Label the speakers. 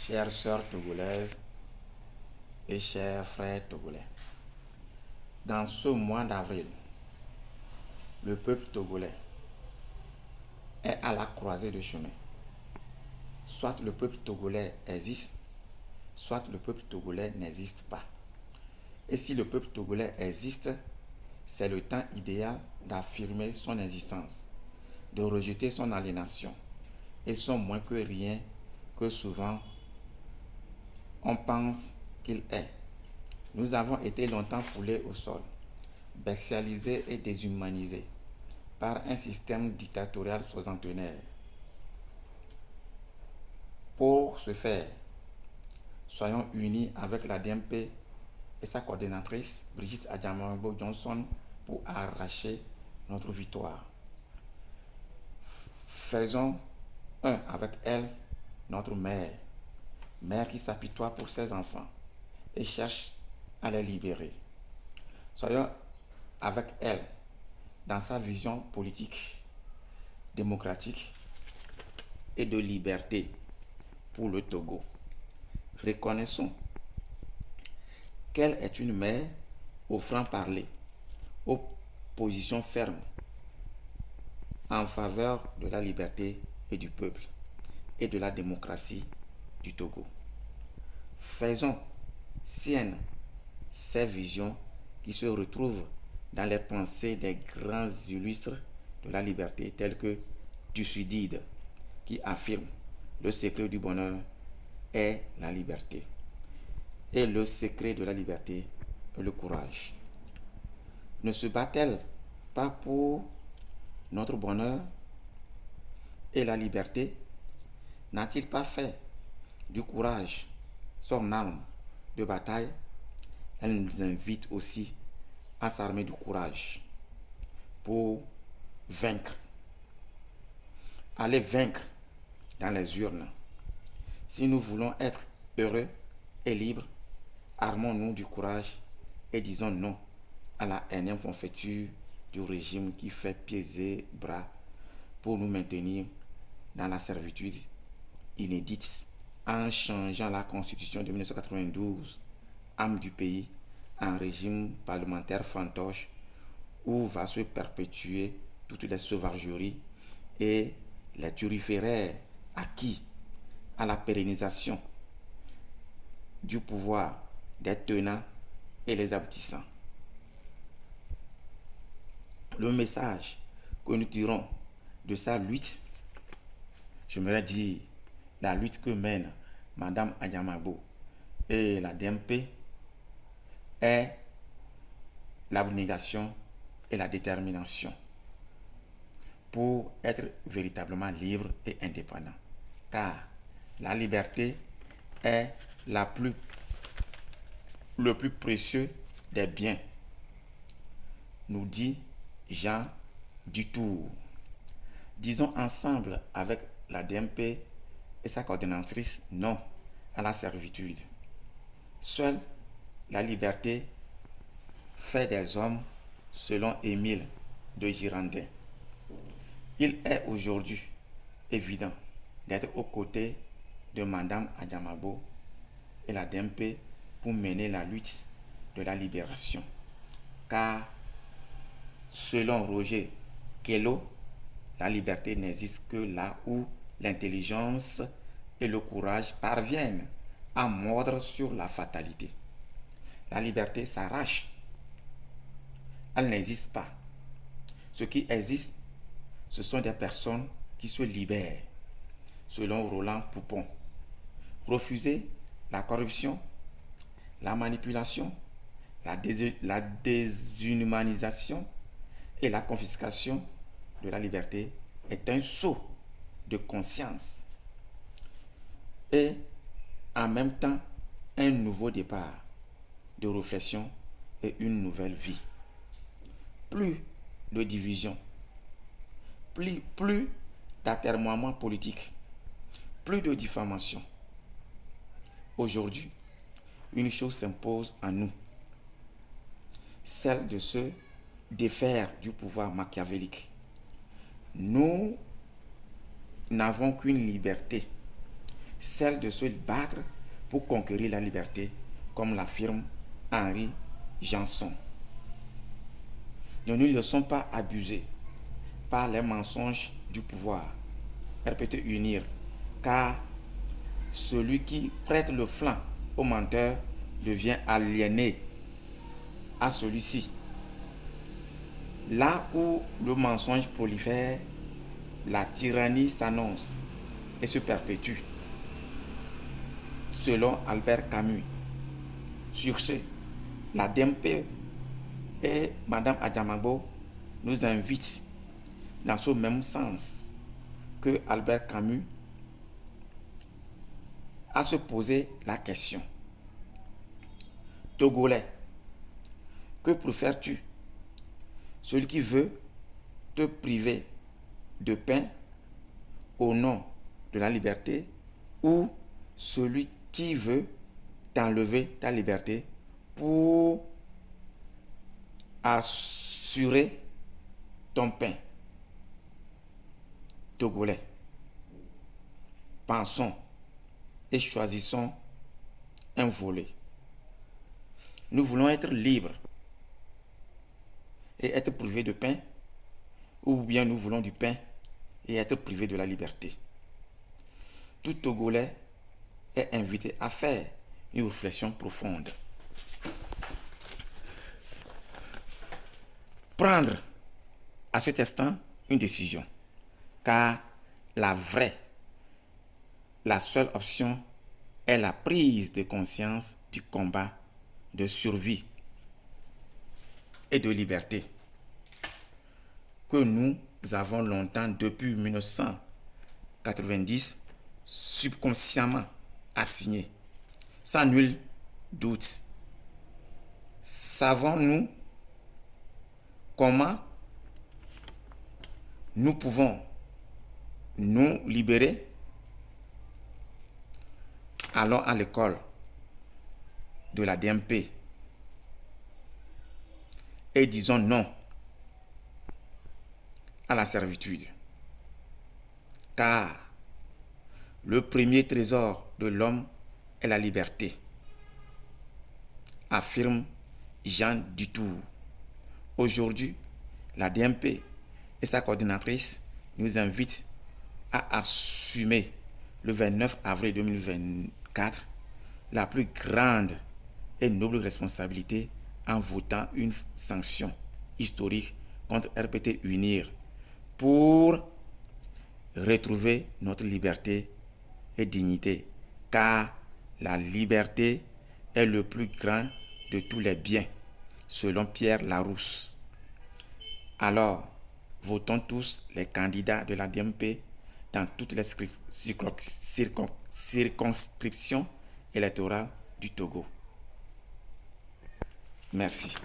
Speaker 1: Chères sœurs togolaises et chers frères togolais, dans ce mois d'avril, le peuple togolais est à la croisée de chemin. Soit le peuple togolais existe, soit le peuple togolais n'existe pas. Et si le peuple togolais existe, c'est le temps idéal d'affirmer son existence, de rejeter son aliénation et son moins que rien que souvent on pense qu'il est. Nous avons été longtemps foulés au sol, bestialisés et déshumanisés par un système dictatorial soixantenaire. Pour ce faire, soyons unis avec la DMP et sa coordinatrice Brigitte Adjamabo Johnson pour arracher notre victoire. Faisons un avec elle, notre mère, mère qui s'apitoie pour ses enfants et cherche à les libérer. Soyons avec elle dans sa vision politique, démocratique et de liberté pour le Togo. Reconnaissons qu'elle est une mère au franc-parler, aux positions fermes en faveur de la liberté et du peuple et de la démocratie du Togo. Faisons siennes ces visions qui se retrouvent dans les pensées des grands illustres de la liberté tels que Thucydide qui affirme le secret du bonheur est la liberté et le secret de la liberté est le courage. Ne se bat-elle pas pour notre bonheur et la liberté? N'a-t-il pas fait du courage son arme de bataille? Elle nous invite aussi à s'armer du courage pour vaincre. Allez vaincre dans les urnes. Si nous voulons être heureux et libres, armons-nous du courage et disons non à la énième confiture du régime qui fait pieds et bras pour nous maintenir dans la servitude inédite en changeant la constitution de 1992, âme du pays, en régime parlementaire fantoche où va se perpétuer toutes les sauvageries et les turiféraires acquis à la pérennisation du pouvoir des tenants et les aboutissants. Le message que nous tirons de sa lutte, j'aimerais dire la lutte que mène Madame Adjamabo et la DMP, est l'abnégation et la détermination pour être véritablement libre et indépendant. Car la liberté est le plus précieux des biens, nous dit Jean Dutour. Disons ensemble avec la DMP et sa coordinatrice non à la servitude. Seule la liberté fait des hommes selon Émile de Girondin. Il est aujourd'hui évident d'être aux côtés de Madame Adjamabo et la DMP pour mener la lutte de la libération. Car, selon Roger Kello, la liberté n'existe que là où l'intelligence et le courage parviennent à mordre sur la fatalité. La liberté s'arrache. Elle n'existe pas. Ce qui existe, ce sont des personnes qui se libèrent, selon Roland Poupon. Refuser la corruption, la manipulation, la déshumanisation et la confiscation de la liberté est un saut de conscience et en même temps un nouveau départ de réflexion et une nouvelle vie. Plus de division, plus d'atermoiements politiques, plus de diffamation. Aujourd'hui, une chose s'impose à nous, celle de se défaire du pouvoir machiavélique. Nous n'avons qu'une liberté, celle de se battre pour conquérir la liberté, comme l'affirme Henri Janson. Nous ne laissons pas abuser par les mensonges du pouvoir. RPT unir, car celui qui prête le flanc au menteur devient aliéné à celui-ci. Là où le mensonge prolifère, la tyrannie s'annonce et se perpétue, selon Albert Camus. Sur ce, la DMP et Mme Adjamabo nous invitent dans ce même sens que Albert Camus à se poser la question. Togolais, que préfères-tu? Celui qui veut te priver de pain au nom de la liberté ou celui qui veut t'enlever ta liberté pour assurer ton pain? Togolais, pensons et choisissons un volet. Nous voulons être libres et être privés de pain, ou bien nous voulons du pain et être privés de la liberté. Tout Togolais est invité à faire une réflexion profonde. Prendre à cet instant une décision, car la seule option est la prise de conscience du combat de survie et de liberté que nous avons longtemps, depuis 1990, subconsciemment assigné, sans nul doute. Savons-nous comment nous pouvons nous libérer? Allons à l'école de la DMP et disons non à la servitude. Car le premier trésor de l'homme est la liberté, affirme Jean Dutour. Aujourd'hui, la DMP et sa coordinatrice nous invitent à assumer le 29 avril 2024 la plus grande et noble responsabilité en votant une sanction historique contre RPT Unir pour retrouver notre liberté et dignité, car la liberté est le plus grand de tous les biens, selon Pierre Larousse. Alors, votons tous les candidats de la DMP dans toutes les circonscriptions électorales du Togo. Merci.